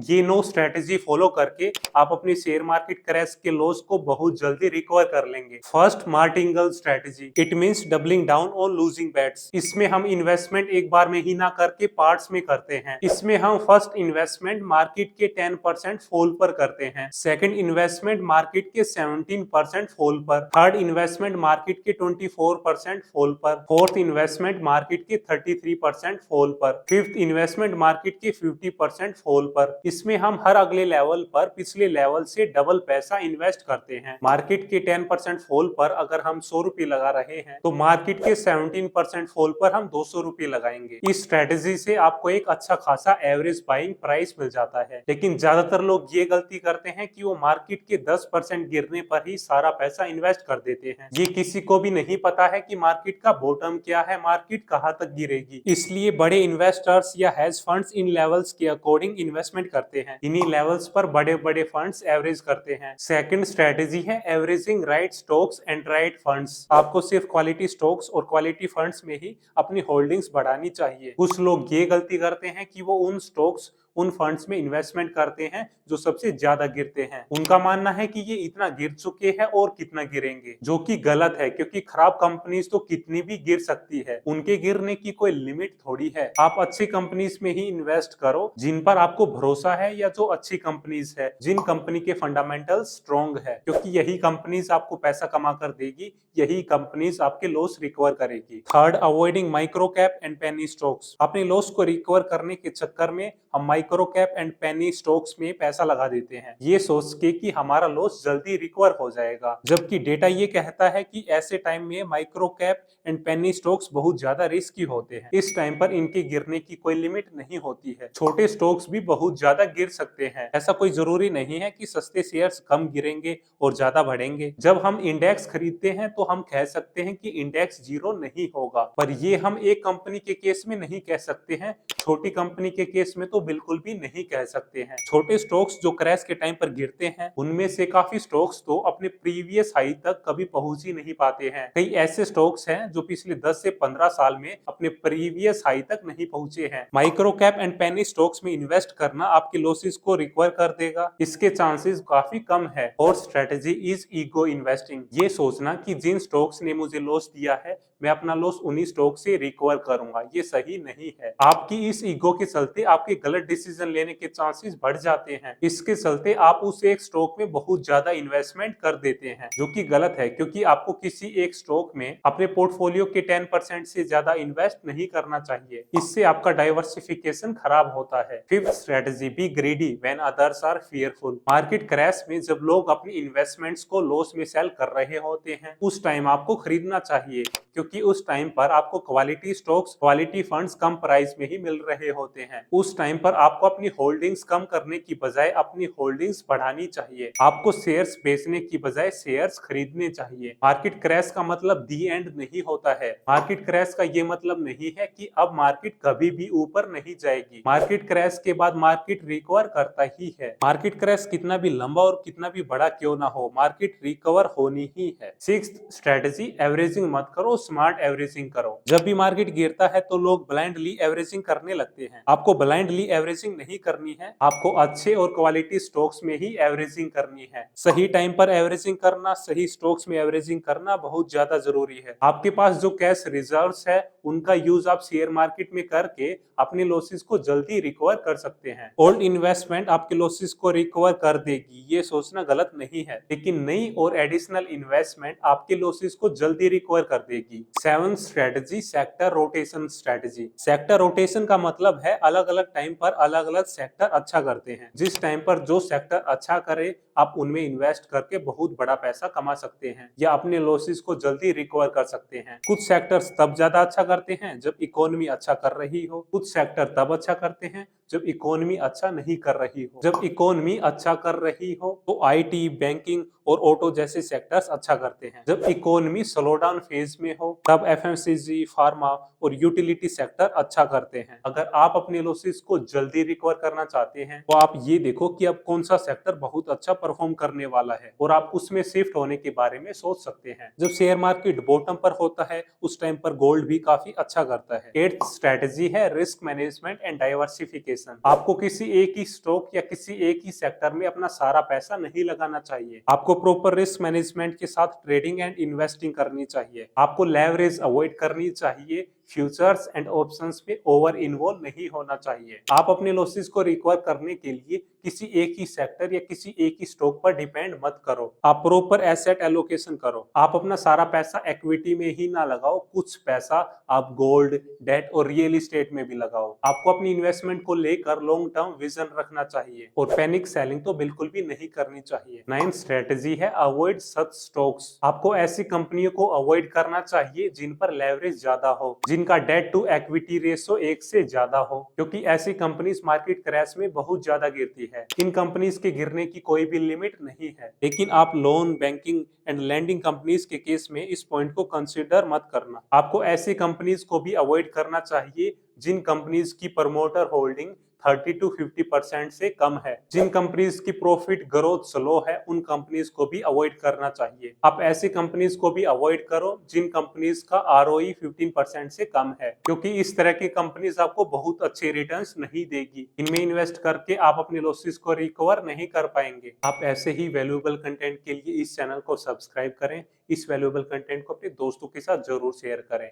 ये no strategy follow करके आप अपनी शेयर मार्केट क्रैश के लॉस को बहुत जल्दी रिकवर कर लेंगे। First, martingale strategy. It means doubling down on losing bets. इसमें हम इन्वेस्टमेंट एक बार में ही ना करके पार्ट्स में करते हैं। इसमें हम फर्स्ट इन्वेस्टमेंट मार्केट के 10% फॉल पर करते हैं, सेकंड इन्वेस्टमेंट मार्केट के 17% फॉल पर, थर्ड इन्वेस्टमेंट मार्केट के 24% फॉल पर, फोर्थ इन्वेस्टमेंट मार्केट के 33% फॉल पर, फिफ्थ इन्वेस्टमेंट मार्केट के 50% फॉल पर। इसमें हम हर अगले लेवल पर पिछले लेवल से डबल पैसा इन्वेस्ट करते हैं। मार्केट के 10% फॉल पर अगर हम 100 रुपए लगा रहे हैं तो मार्केट के 17% फॉल पर हम 200 रुपए लगाएंगे। इस स्ट्रेटेजी से आपको एक अच्छा खासा एवरेज बाइंग प्राइस मिल जाता है। लेकिन ज्यादातर लोग ये गलती करते हैं कि वो मार्केट के 10% गिरने पर ही सारा पैसा इन्वेस्ट कर देते हैं। ये किसी को भी नहीं पता है कि मार्केट का बॉटम क्या है, मार्केट कहां तक गिरेगी। इसलिए बड़े इन्वेस्टर्स या हेज फंड्स इन लेवल्स के अकॉर्डिंग इन्वेस्टमेंट करते हैं। इन्हीं लेवल्स पर बड़े बड़े फंड्स एवरेज करते हैं। सेकंड स्ट्रेटेजी है averaging right stocks and right funds. आपको सिर्फ क्वालिटी स्टॉक्स और क्वालिटी फंड्स में ही अपनी होल्डिंग्स बढ़ानी चाहिए। कुछ लोग ये गलती करते हैं कि वो उन स्टॉक्स उन फंड्स में इन्वेस्टमेंट करते हैं जो सबसे ज्यादा गिरते हैं। उनका मानना है कि ये इतना गिर चुके हैं और कितना गिरेंगे, जो कि गलत है, क्योंकि खराब कंपनीज तो कितनी भी गिर सकती है, उनके गिरने की कोई लिमिट थोड़ी है। आप अच्छी कंपनीज में ही इन्वेस्ट करो जिन पर आपको भरोसा है या जो अच्छी कंपनीज है, जिन कंपनी के फंडामेंटल्स स्ट्रॉन्ग है, क्योंकि यही कंपनीज आपको पैसा कमा कर देगी, यही कंपनीज आपके लॉस रिकवर करेगी। Third, avoiding micro cap and penny stocks. अपने लॉस को रिकवर करने के चक्कर में हम micro cap and penny stocks में पैसा लगा देते हैं, ये सोच के कि हमारा लॉस जल्दी रिकवर हो जाएगा, जबकि डेटा ये कहता है कि ऐसे टाइम में micro cap and penny stocks बहुत ज्यादा रिस्की होते हैं। इस टाइम पर इनके गिरने की कोई लिमिट नहीं होती है। छोटे स्टॉक्स भी बहुत ज्यादा गिर सकते हैं। ऐसा कोई जरूरी नहीं है कि सस्ते शेयर्स कम गिरेंगे और ज्यादा बढ़ेंगे। जब हम इंडेक्स खरीदते हैं तो हम कह सकते हैं कि इंडेक्स जीरो नहीं होगा, पर ये हम एक कंपनी के केस में नहीं कह सकते हैं, छोटी कंपनी के केस में तो बिल्कुल भी नहीं कह सकते हैं। छोटे स्टॉक्स जो क्रैश के टाइम पर गिरते हैं, उनमें से काफी स्टॉक्स तो अपने प्रीवियस हाई तक कभी पहुंच ही नहीं पाते हैं। कई ऐसे स्टॉक्स हैं जो पिछले 10 से 15 साल में अपने प्रीवियस हाई तक नहीं पहुंचे हैं। Micro cap and penny stocks में इन्वेस्ट करना आपके लॉसेस को रिकवर कर देगा, इसके चांसेस काफी कम है। और स्ट्रेटेजी इज ईगो इन्वेस्टिंग। ये सोचना कि जिन स्टॉक्स ने मुझे लॉस दिया है मैं अपना लॉस उन्हीं स्टॉक से रिकवर करूंगा, ये सही नहीं है। आपकी इस ईगो के चलते आपके गलत डिसीजन लेने के चांसेस बढ़ जाते हैं। इसके चलते आप उस एक स्टॉक में बहुत ज्यादा इन्वेस्टमेंट कर देते हैं, जो कि गलत है, क्योंकि आपको किसी एक स्टॉक में अपने पोर्टफोलियो के 10% से ज्यादा इन्वेस्ट नहीं करना चाहिए। इससे आपका डाइवर्सिफिकेशन खराब होता है। Fifth strategy, be greedy when others are fearful. Market crash में जब लोग अपनी इन्वेस्टमेंट्स को लॉस में सेल कर रहे होते हैं, उस टाइम आपको खरीदना चाहिए, क्योंकि उस टाइम पर आपको क्वालिटी स्टॉक्स, क्वालिटी फंड्स कम प्राइस में ही मिल रहे होते हैं। उस टाइम पर आपको अपनी होल्डिंग्स कम करने की बजाय अपनी होल्डिंग्स बढ़ानी चाहिए। आपको शेयर्स बेचने की बजाय शेयर्स खरीदने चाहिए। मार्केट क्रैश का मतलब दी एंड नहीं होता है। मार्केट क्रैश का ये मतलब नहीं है कि अब मार्केट कभी भी ऊपर नहीं जाएगी। मार्केट क्रैश के बाद मार्केट रिकवर करता ही है। मार्केट क्रैश कितना भी लंबा और कितना भी बड़ा क्यों ना हो, मार्केट रिकवर होनी ही है। सिक्स्थ स्ट्रेटेजी, एवरेजिंग मत करो, स्मार्ट एवरेजिंग करो। जब भी मार्केट गिरता है तो लोग ब्लाइंडली एवरेजिंग करने लगते हैं। आपको ब्लाइंडली एवरेजिंग नहीं करनी है, आपको अच्छे और क्वालिटी स्टॉक्स में ही एवरेजिंग करनी है। सही टाइम पर एवरेजिंग करना, सही स्टॉक्स में एवरेजिंग करना बहुत ज्यादा जरूरी है। आपके पास जो कैश रिजर्व्स है उनका यूज आप शेयर मार्केट में करके अपने लॉसेस को जल्दी रिकवर कर सकते हैं। ओल्ड इन्वेस्टमेंट आपके लॉसेस को रिकवर कर देगी, ये सोचना गलत नहीं है, लेकिन नई और एडिशनल इन्वेस्टमेंट आपके लॉसेस को जल्दी रिकवर कर देगी। Seventh strategy, sector rotation strategy. Sector rotation का मतलब है अलग अलग टाइम पर अलग अलग सेक्टर अच्छा करते हैं। जिस टाइम पर जो सेक्टर अच्छा करे आप उनमें इन्वेस्ट करके बहुत बड़ा पैसा कमा सकते हैं या अपने लॉसेस को जल्दी रिकवर कर सकते हैं। कुछ सेक्टर्स तब ज्यादा अच्छा करते हैं जब इकोनॉमी अच्छा कर रही हो, कुछ सेक्टर तब अच्छा करते हैं जब इकोनॉमी अच्छा नहीं कर रही हो। जब इकोनॉमी अच्छा कर रही हो तो आईटी, बैंकिंग और ऑटो जैसे सेक्टर्स अच्छा करते हैं। जब इकोनॉमी स्लो डाउन फेज में हो तब एफएमसीजी, फार्मा और यूटिलिटी सेक्टर अच्छा करते हैं। अगर आप अपने लॉसेस को जल्दी जल्दी रिकवर करना चाहते हैं तो आप ये देखो कि अब कौन सा सेक्टर बहुत अच्छा परफॉर्म करने वाला है और आप उसमें शिफ्ट होने के बारे में सोच सकते हैं। जब शेयर मार्केट बॉटम पर होता है उस टाइम पर गोल्ड भी काफी अच्छा करता है। एट्थ स्ट्रेटेजी है रिस्क मैनेजमेंट एंड डाइवर्सिफिकेशन। आपको किसी एक ही स्टॉक या किसी एक ही सेक्टर में अपना सारा पैसा नहीं लगाना चाहिए। आपको प्रॉपर रिस्क मैनेजमेंट के साथ ट्रेडिंग एंड इन्वेस्टिंग करनी चाहिए। आपको लेवरेज अवॉइड करनी चाहिए। फ्यूचर्स एंड ऑप्शंस में ओवर इन्वॉल्व नहीं होना चाहिए। आप अपने लॉसेस को रिकवर करने के लिए किसी एक ही सेक्टर या किसी एक ही स्टॉक पर डिपेंड मत करो। आप प्रॉपर एसेट एलोकेशन करो। आप अपना सारा पैसा इक्विटी में ही ना लगाओ, कुछ पैसा आप गोल्ड, डेट और रियल एस्टेट में भी लगाओ। आपको अपनी इन्वेस्टमेंट को लेकर लॉन्ग टर्म विजन रखना चाहिए और पैनिक सेलिंग तो बिल्कुल भी नहीं करनी चाहिए। नाइन्थ स्ट्रेटेजी है अवॉइड सच स्टॉक्स। आपको ऐसी कंपनियों को अवॉइड करना चाहिए जिन पर लेवरेज ज्यादा हो, जिनका डेट टू इक्विटी रेशो 1 से ज्यादा हो, क्योंकि ऐसी कंपनीज मार्केट क्रैश में बहुत ज्यादा गिरती है। इन कंपनीज के गिरने की कोई भी लिमिट नहीं है, लेकिन आप loan, banking and lending companies के केस में इस पॉइंट को कंसीडर मत करना। आपको ऐसी कंपनीज को भी अवॉइड करना चाहिए जिन कंपनीज की प्रमोटर होल्डिंग 30 to 50% से कम है। जिन कंपनीज की प्रॉफिट ग्रोथ स्लो है उन कंपनीज को भी अवॉइड करना चाहिए। आप ऐसी कंपनीज को भी अवॉइड करो जिन कंपनीज का आरओई 15% से कम है, क्योंकि इस तरह की कंपनीज आपको बहुत अच्छे रिटर्न्स नहीं देगी। इनमें इन्वेस्ट करके आप अपने लॉसेस को रिकवर नहीं कर पाएंगे। आप ऐसे ही वैल्यूएबल कंटेंट के लिए इस चैनल को सब्सक्राइब करें। इस वैल्यूएबल कंटेंट को अपने दोस्तों के साथ जरूर शेयर करें।